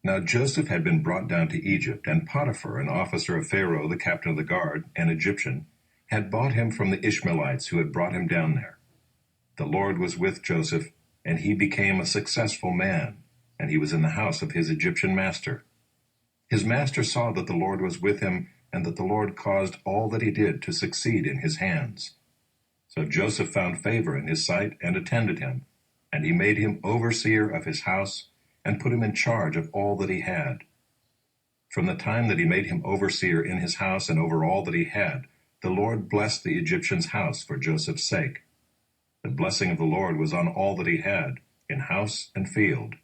Now Joseph had been brought down to Egypt, and Potiphar, an officer of Pharaoh, the captain of the guard, an Egyptian, had bought him from the Ishmaelites who had brought him down there. The Lord was with Joseph, and he became a successful man, and he was in the house of his Egyptian master. His master saw that the Lord was with him, and that the Lord caused all that he did to succeed in his hands. So Joseph found favor in his sight and attended him, and he made him overseer of his house, and put him in charge of all that he had. From the time that he made him overseer in his house and over all that he had, the Lord blessed the Egyptian's house for Joseph's sake. The blessing of the Lord was on all that he had, in house and field.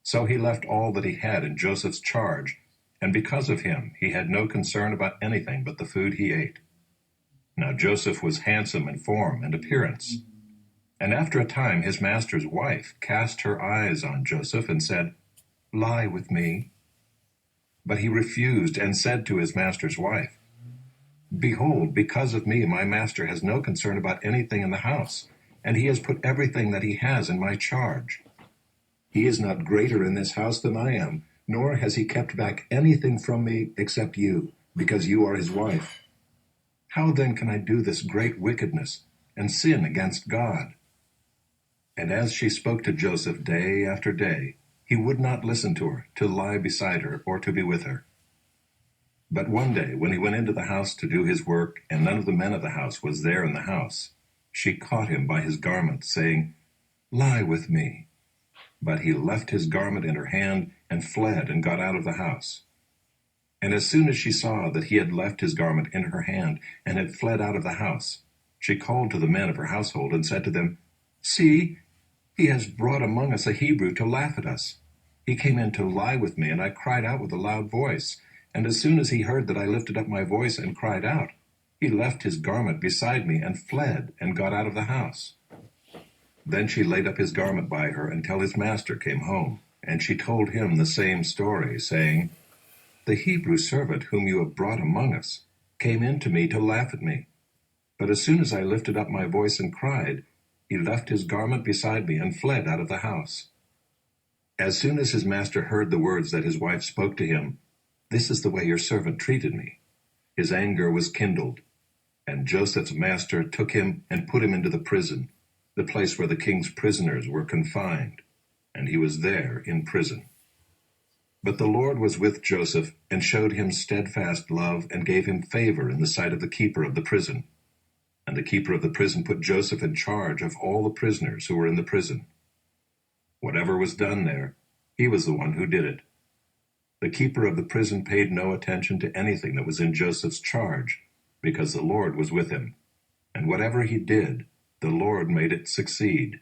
So he left all that he had in Joseph's charge, and because of him he had no concern about anything but the food he ate. Now Joseph was handsome in form and appearance. And after a time his master's wife cast her eyes on Joseph and said, "Lie with me." But he refused and said to his master's wife, "Behold, because of me my master has no concern about anything in the house, and he has put everything that he has in my charge. He is not greater in this house than I am, nor has he kept back anything from me except you, because you are his wife. How then can I do this great wickedness and sin against God?" And as she spoke to Joseph day after day, he would not listen to her, to lie beside her, or to be with her. But one day, when he went into the house to do his work, and none of the men of the house was there in the house, she caught him by his garment, saying, "Lie with me." But he left his garment in her hand, and fled, and got out of the house. And as soon as she saw that he had left his garment in her hand, and had fled out of the house, she called to the men of her household, and said to them, "See, he has brought among us a Hebrew to laugh at us. He came in to lie with me, and I cried out with a loud voice. And as soon as he heard that I lifted up my voice and cried out, he left his garment beside me and fled and got out of the house." Then she laid up his garment by her until his master came home, and she told him the same story, saying, "The Hebrew servant whom you have brought among us came in to me to laugh at me. But as soon as I lifted up my voice and cried, he left his garment beside me and fled out of the house." As soon as his master heard the words that his wife spoke to him, "This is the way your servant treated me," his anger was kindled. And Joseph's master took him and put him into the prison, the place where the king's prisoners were confined, and he was there in prison. But the Lord was with Joseph, and showed him steadfast love, and gave him favor in the sight of the keeper of the prison. And the keeper of the prison put Joseph in charge of all the prisoners who were in the prison. Whatever was done there, he was the one who did it. The keeper of the prison paid no attention to anything that was in Joseph's charge, because the Lord was with him. And whatever he did, the Lord made it succeed.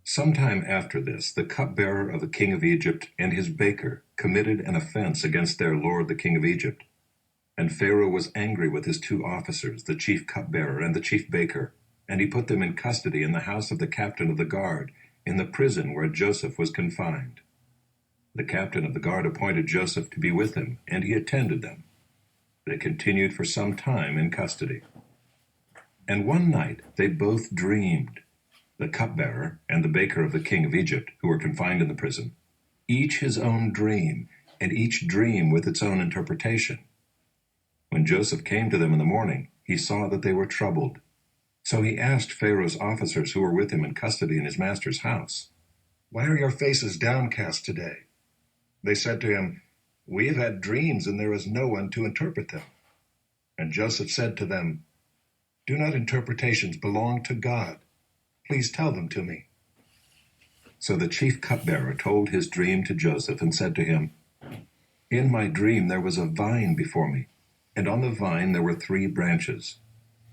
Sometime after this, the cupbearer of the king of Egypt and his baker committed an offense against their lord the king of Egypt. And Pharaoh was angry with his two officers, the chief cupbearer and the chief baker, and he put them in custody in the house of the captain of the guard, in the prison where Joseph was confined. The captain of the guard appointed Joseph to be with him, and he attended them. They continued for some time in custody. And one night they both dreamed, the cupbearer and the baker of the king of Egypt, who were confined in the prison, each his own dream, and each dream with its own interpretation. When Joseph came to them in the morning, he saw that they were troubled. So he asked Pharaoh's officers who were with him in custody in his master's house, "Why are your faces downcast today?" They said to him, "We have had dreams, and there is no one to interpret them." And Joseph said to them, "Do not interpretations belong to God? Please tell them to me." So the chief cupbearer told his dream to Joseph and said to him, "In my dream there was a vine before me, and on the vine there were 3 branches.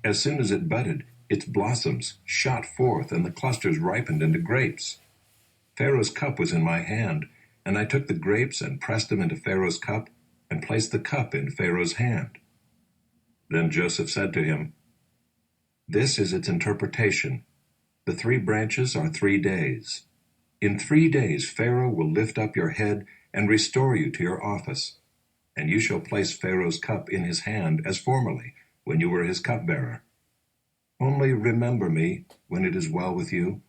As soon as it budded, its blossoms shot forth, and the clusters ripened into grapes. Pharaoh's cup was in my hand, and I took the grapes and pressed them into Pharaoh's cup, and placed the cup in Pharaoh's hand." Then Joseph said to him, "This is its interpretation. The 3 branches are 3 days. In 3 days Pharaoh will lift up your head and restore you to your office, and you shall place Pharaoh's cup in his hand as formerly, when you were his cupbearer. Only remember me when it is well with you,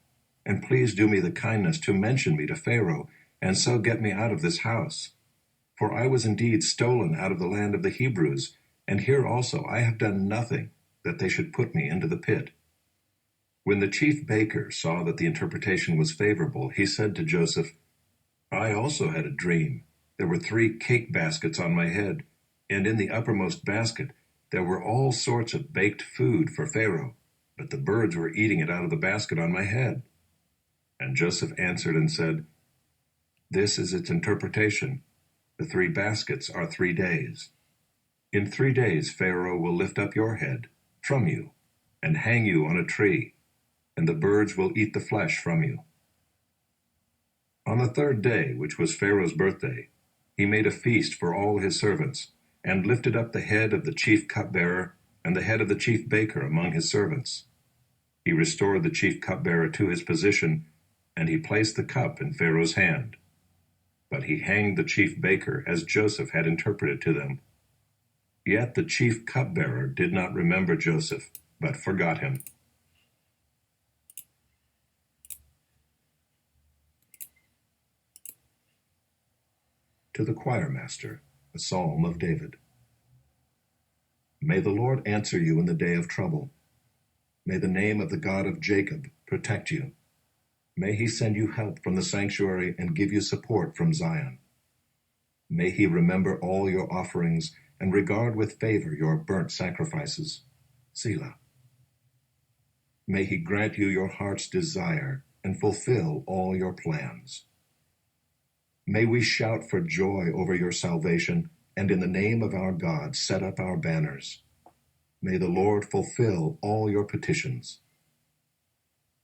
and please do me the kindness to mention me to Pharaoh, and so get me out of this house. For I was indeed stolen out of the land of the Hebrews, and here also I have done nothing that they should put me into the pit." When the chief baker saw that the interpretation was favorable, he said to Joseph, "I also had a dream. There were 3 cake baskets on my head, and in the uppermost basket there were all sorts of baked food for Pharaoh, but the birds were eating it out of the basket on my head." And Joseph answered and said, "This is its interpretation. The 3 baskets are 3 days. In 3 days Pharaoh will lift up your head from you and hang you on a tree, and the birds will eat the flesh from you." On the 3rd day, which was Pharaoh's birthday, he made a feast for all his servants, and lifted up the head of the chief cupbearer and the head of the chief baker among his servants. He restored the chief cupbearer to his position, and he placed the cup in Pharaoh's hand. But he hanged the chief baker as Joseph had interpreted to them. Yet the chief cupbearer did not remember Joseph, but forgot him. To the choir master, a psalm of David. May the Lord answer you in the day of trouble. May the name of the God of Jacob protect you. May he send you help from the sanctuary and give you support from Zion. May he remember all your offerings and regard with favor your burnt sacrifices. Selah. May he grant you your heart's desire and fulfill all your plans. May we shout for joy over your salvation, and in the name of our God set up our banners. May the Lord fulfill all your petitions.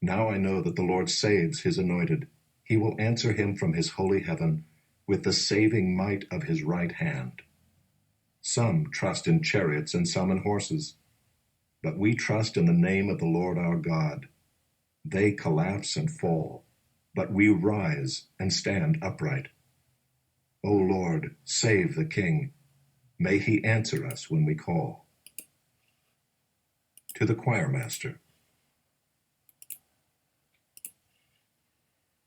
Now I know that the Lord saves his anointed. He will answer him from his holy heaven with the saving might of his right hand. Some trust in chariots and some in horses, but we trust in the name of the Lord our God. They collapse and fall, but we rise and stand upright. O Lord, save the King. May he answer us when we call. To the choir master.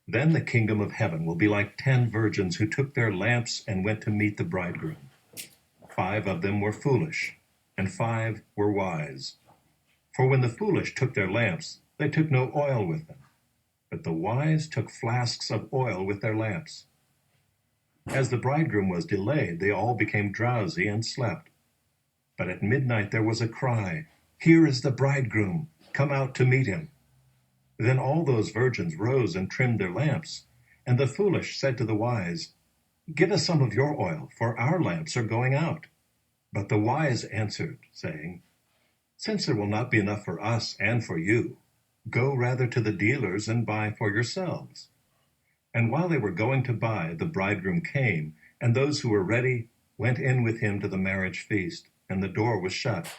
Then the kingdom of heaven will be like 10 virgins who took their lamps and went to meet the bridegroom. 5 of them were foolish, and 5 were wise. For when the foolish took their lamps, they took no oil with them, but the wise took flasks of oil with their lamps. As the bridegroom was delayed, they all became drowsy and slept. But at midnight there was a cry, "Here is the bridegroom, come out to meet him." Then all those virgins rose and trimmed their lamps. And the foolish said to the wise, "Give us some of your oil, for our lamps are going out." But the wise answered, saying, "Since there will not be enough for us and for you, go rather to the dealers and buy for yourselves." And while they were going to buy, the bridegroom came, and those who were ready went in with him to the marriage feast, and the door was shut.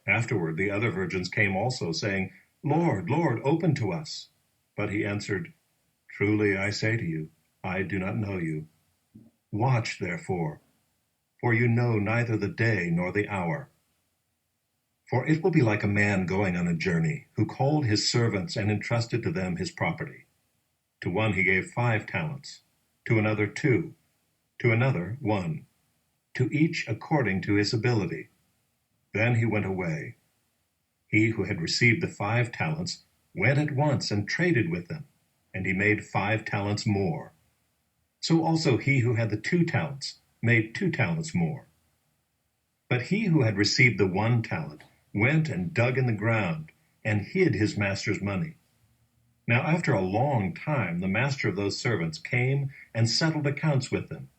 Afterward the other virgins came also, saying, "Lord, Lord, open to us." But he answered, "Truly I say to you, I do not know you. Watch therefore, for you know neither the day nor the hour. For it will be like a man going on a journey, who called his servants and entrusted to them his property. To one he gave 5 talents, to another 2, to another 1, to each according to his ability. Then he went away. He who had received the 5 talents went at once and traded with them, and he made 5 talents more. So also he who had the 2 talents made 2 talents more. But he who had received the 1 talent went and dug in the ground and hid his master's money. Now after a long time the master of those servants came and settled accounts with them.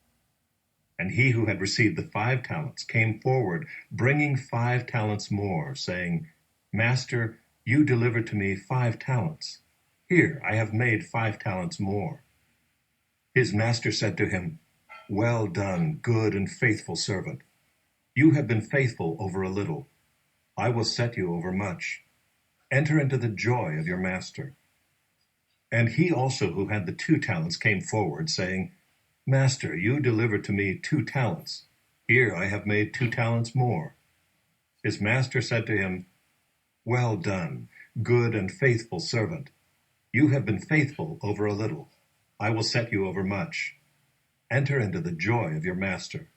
And he who had received the 5 talents came forward, bringing 5 talents more, saying, "Master, you delivered to me 5 talents. Here I have made 5 talents more." His master said to him, "Well done, good and faithful servant. You have been faithful over a little. I will set you over much. Enter into the joy of your master." And he also who had the 2 talents came forward, saying, "Master, you delivered to me 2 talents. Here I have made 2 talents more." His master said to him, Well done, good and faithful servant. You have been faithful over a little. I will set you over much. Enter into the joy of your master."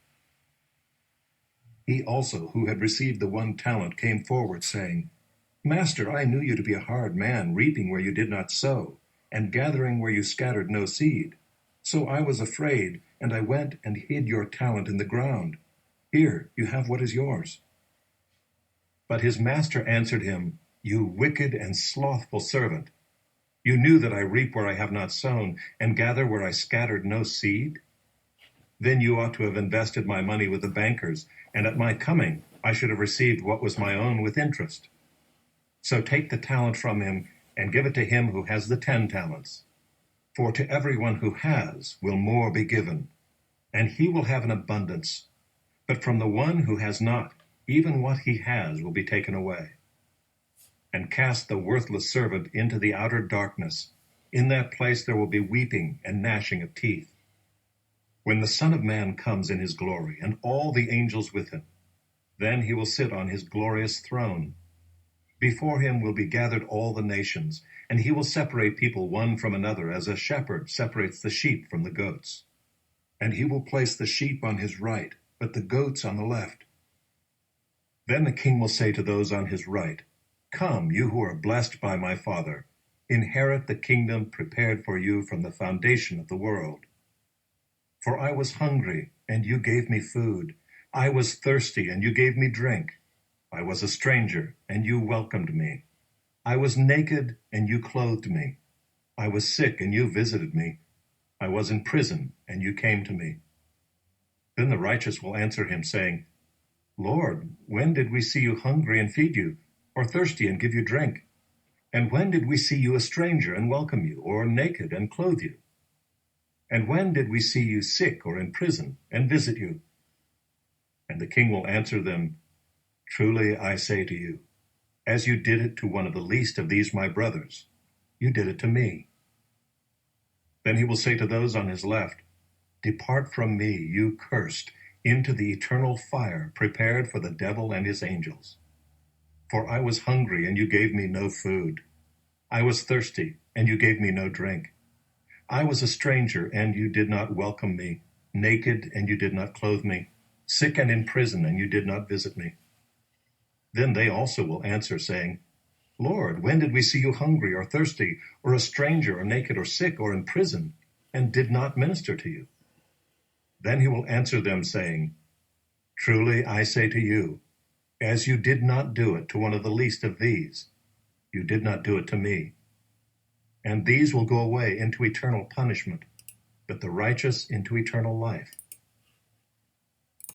He also, who had received the 1 talent, came forward, saying, "Master, I knew you to be a hard man, reaping where you did not sow, and gathering where you scattered no seed. So I was afraid, and I went and hid your talent in the ground. Here, you have what is yours." But his master answered him, "You wicked and slothful servant. You knew that I reap where I have not sown, and gather where I scattered no seed? Then you ought to have invested my money with the bankers, and at my coming I should have received what was my own with interest. So take the talent from him, and give it to him who has the 10 talents. For to everyone who has will more be given, and he will have an abundance. But from the one who has not, even what he has will be taken away. And cast the worthless servant into the outer darkness. In that place there will be weeping and gnashing of teeth. When the Son of Man comes in his glory, and all the angels with him, then he will sit on his glorious throne. Before him will be gathered all the nations, and he will separate people one from another, as a shepherd separates the sheep from the goats. And he will place the sheep on his right, but the goats on the left. Then the king will say to those on his right, "Come, you who are blessed by my Father, inherit the kingdom prepared for you from the foundation of the world. For I was hungry, and you gave me food. I was thirsty, and you gave me drink. I was a stranger, and you welcomed me. I was naked, and you clothed me. I was sick, and you visited me. I was in prison, and you came to me." Then the righteous will answer him, saying, "Lord, when did we see you hungry and feed you, or thirsty and give you drink? And when did we see you a stranger and welcome you, or naked and clothe you? And when did we see you sick or in prison and visit you?" And the king will answer them, "Truly I say to you, as you did it to one of the least of these my brothers, you did it to me." Then he will say to those on his left, "Depart from me, you cursed, into the eternal fire prepared for the devil and his angels. For I was hungry, and you gave me no food. I was thirsty, and you gave me no drink. I was a stranger, and you did not welcome me, naked, and you did not clothe me, sick and in prison, and you did not visit me." Then they also will answer, saying, "Lord, when did we see you hungry or thirsty, or a stranger, or naked, or sick, or in prison, and did not minister to you?" Then he will answer them, saying, "Truly I say to you, as you did not do it to one of the least of these, you did not do it to me." And these will go away into eternal punishment, but the righteous into eternal life.